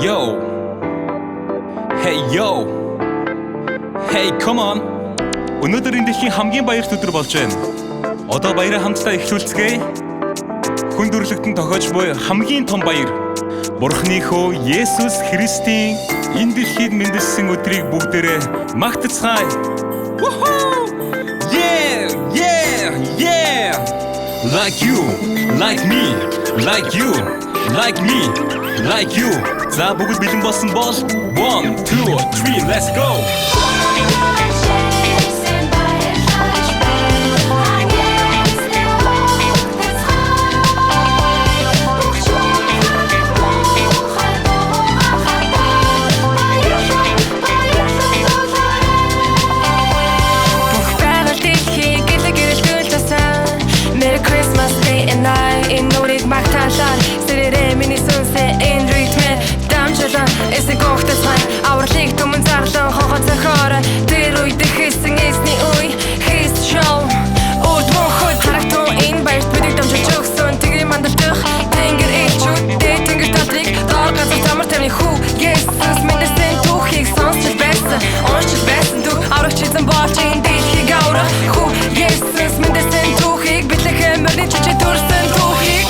yo. Hey yo. Hey come on. Өнөөдөр энэ дэлхийн хамгийн баярт өдөр болж байна. Одоо баяраа хамтдаа эхлүүлцгээе. Хүн төрлөختөнд тохиож буй хамгийн том баяр. Бурхны хөө Есүс Христийн энэ дэлхийд мэндэлсэн өдрийг бүгдээрээ магтацгаая. Woohoo! Yeah, yeah, yeah. Like you, like me, like you, like me, like you. За бүгд бэлэн болсон бол 1 2 3 let's go. Эсэ гохтас хай авралыг түмэн зарлан хогоо цохоор тэр үед хэсэн эсний үе хэс шоу од мохот харагтун энэ баярт бүдэг дамжиж өгсөн тэгээ мандалтах тэнгэр элчүүд тэнгэр татрик доор газар тамар тамны хүү Есүс мэдсэн түүхийг сонсч байсан онч байсан дүү аврагч эзэн болж энэ дэлхийг аврах хүү Есүс мэдсэн түүхийг битлэх мөрний чичээ төрсөн түүхийг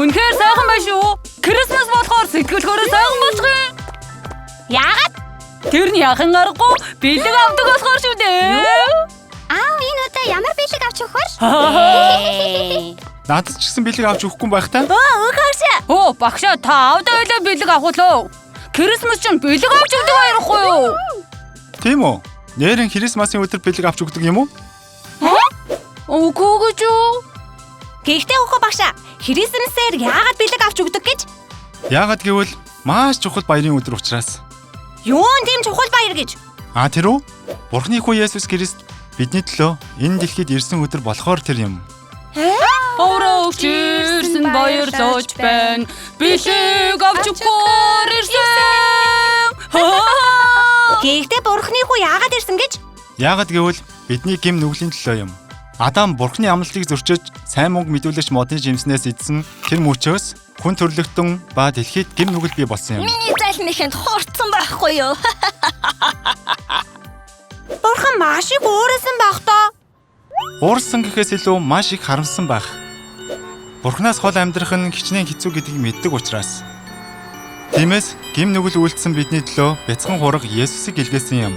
Үнэхээр сайхан байна шүү. Крисмас болохоор сэтгэлгөөрөө сайхан болчихъя. Яагаад? Тэр нь яхан аргагүй бэлэг авдаг болохоор шүү дээ. Энэ удаа ямар бэлэг авч өгөх вэ? Надад ч гэсэн бэлэг авч өгөхгүй байх та. Оо, багшаа та авдаа ойлоо бэлэг авах лөө. Крисмас чинь бэлэг авч өгдөг баярахгүй юу? Тийм үү? Нэрэн Крисмасын өдөр бэлэг авч өгдөг юм уу? Үгүй гэж юу? Гэхдээ өөхөө багшаа, Крисмасээр яагаад бэлэг авч өгдөг гэж? Яагаад гэвэл маш чухал баярын өдөр учраас. Юун тийм чухал баяр гэж? Тэр үү? Бурхны хүү Есүс Христ бидний төлөө энэ дэлхийд ирсэн өдөр болохоор тэр юм. Өөрөө ирсэн баярлаж байна. Бэлэг авч өгөхөөр ирсэн. Гэхдээ Бурхны хүү яагаад ирсэн гэж? Яагаад гэвэл бидний гэм нүглийн төлөө юм. Адам Бурхны амлалтыг зөрчиж сайн мөнгө мэдүүлэгч модны жимснээс идсэн тэр мөчөөс хүн төрлөختөн ба дэлхийд гэм нүгэл бий болсон юм. Миний залныхэнд хурцсан байхгүй юу? Бурхан маш их уурсан байх тоо. Уурсан гэхээс илүү маш их харамсан байх. Бурханаас хол амьдрах нь хичнээн хэцүү гэдгийг мэддэг учраас. Тиймээс гэм нүгэл үйлдсэн бидний төлөө бяцхан хураг Есүсийг илгээсэн юм.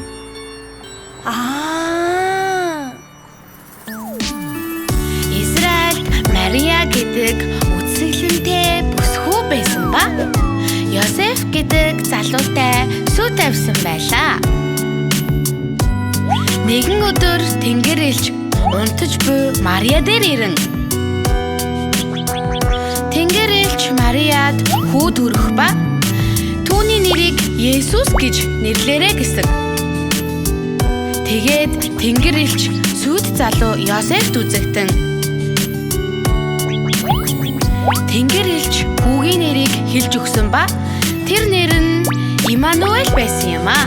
байдаг залуутай сүү тавьсан байлаа. Нэгэн өдөр тэнгэр элч унтаж буй Мария дээр ирэн. Тэнгэр элч Мариад хүү төрөх ба түүний нэрийг Есүс гэж нэрлээрэй гэсэн. Тэгээд тэнгэр элч сүйд залуу Йосефт үзэгтэн. Тэнгэр элч хүүгийн нэрийг хэлж өгсөн ба тэр нэр нь Имануэль байсан юм а.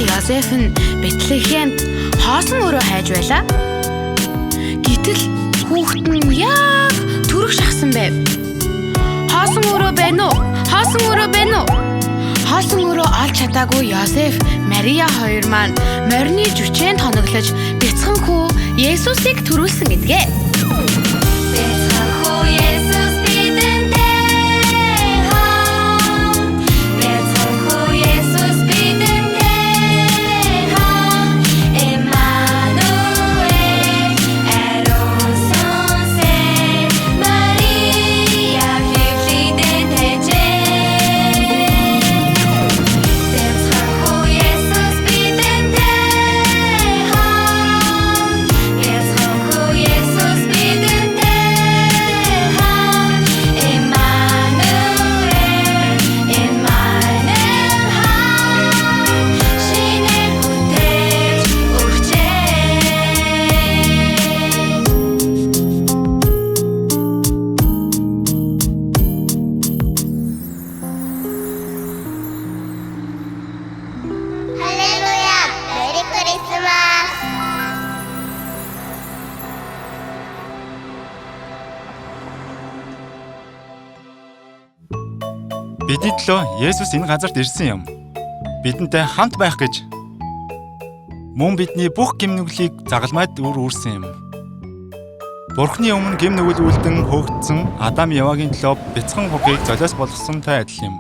Йосеф нь Бэтлехемд хоосон өрөө хайж байлаа. Гэтэл хүүхэд нь яг түрэг шахсан байв. Хоосон өрөө байна уу? Хоосон өрөө байна уу? Хоосон өрөө олж чадаагүй Йосеф, Мария хоёр маань морины жүчээнд хоноглож бяцхан хүү Есүсийг төрүүлсэн гэдгээ. Бидний төлөө Есүс энэ газарт ирсэн юм. Бидэнтэй хамт байх гэж. Мөн бидний бүх гэм нүглийг загалмайд үүрсэн юм. Бурхны өмнө гэм нүгэл үлдэн хөөгдсөн Адам Явагийн төлөө бяцхан бүхийг золиос болгосонтой адил юм.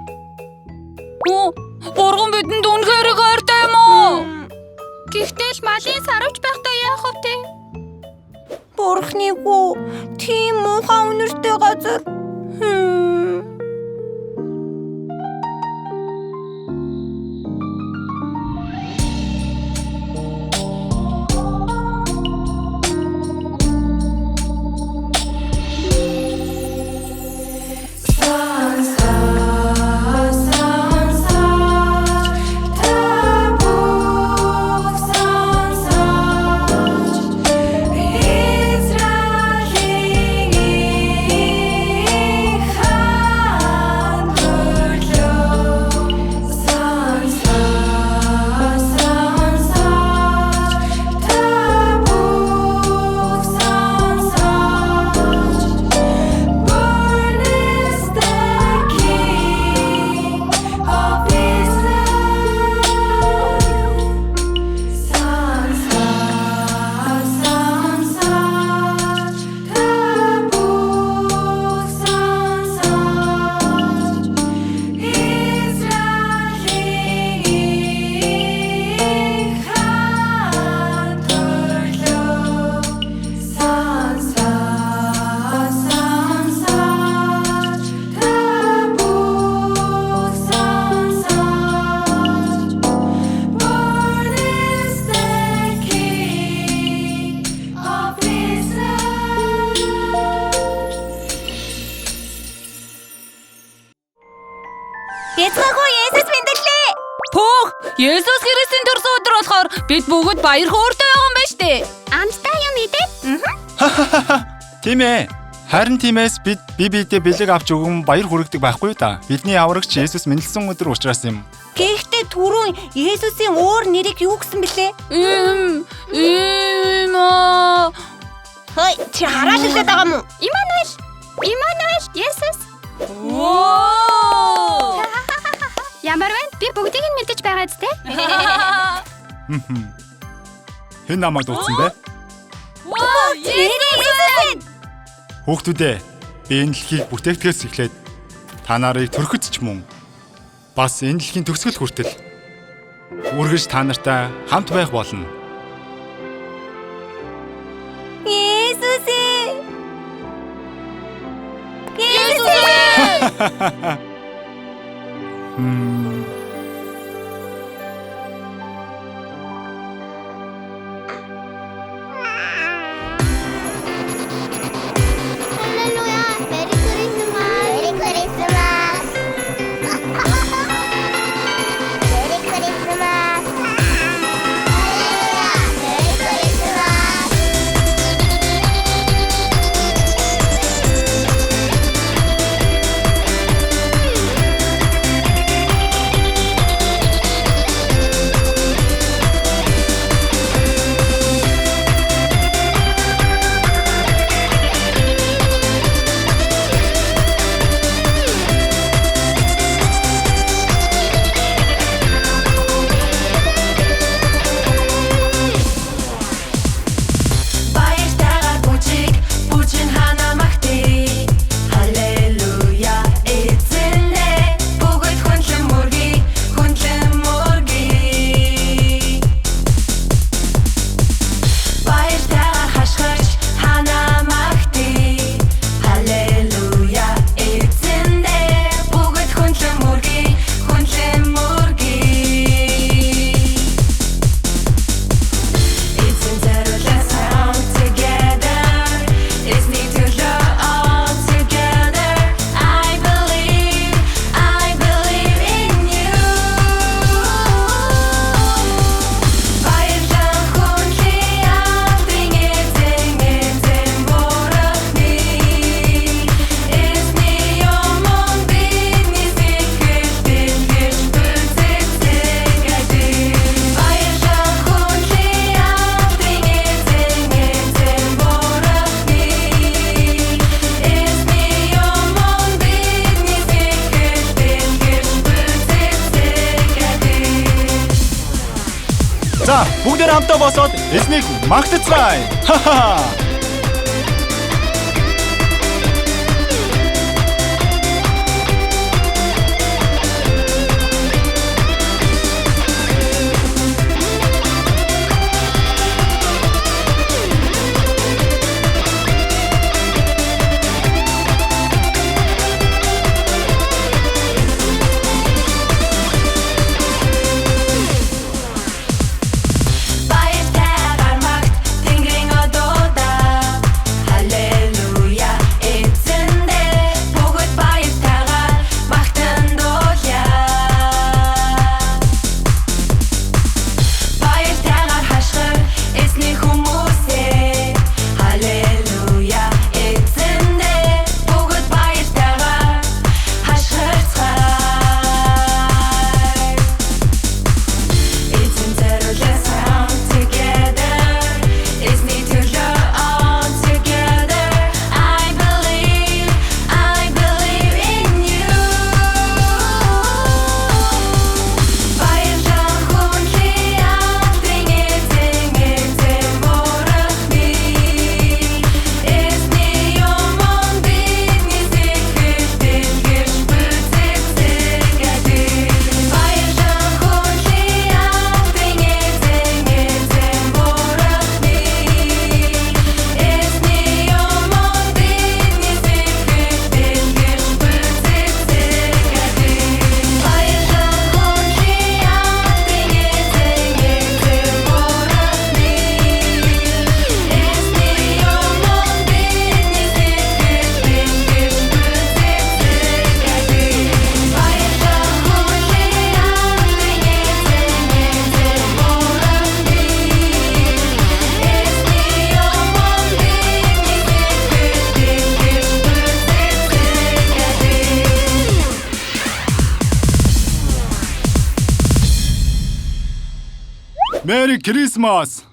Бурган бидэнд үнэхээр хайртай юм уу? Гэхдээ л малын сарвч байхдаа яах вэ те? Бурхнийгөө тийм муухай үнэртэй газар. Бяцхан хүү Есүс мэндэлээ. Пүүх, Есүс Христийн төрсөн өдөр болохоор бид бүгд баяр хөөртэй байгаа юм байна штэ. Амттай юм идэ. Тийм ээ. Харин тиймээс бид биедээ бэлэг авч өгөн баяр хүргэдэг байхгүй юу да. Бидний аврагч Есүс мэндэлсэн өдөр учраас юм. Гэхдээ түрүүн Есүсийн өөр нэрийг юу гэсэн бэлээ? Хөөе, чи хараад хэлээд байгаа юм уу? Имануэль, Есүс. Ямар вэ? Би бүгдийг нь мэдэж байгаа зү? Хэн намайг дуудсан бэ? Хүүхдүүдээ би энэ дэлхийг бүтээгдэхээс эхлээд та нарыг төрөхөд ч мөн бас энэ дэлхийн төгсгөл хүртэл үргэлж та нартай хамт байх болно. За, бүгдээр хамтаа босоод эзнийг магтацгаая. Ха. Merry Christmas.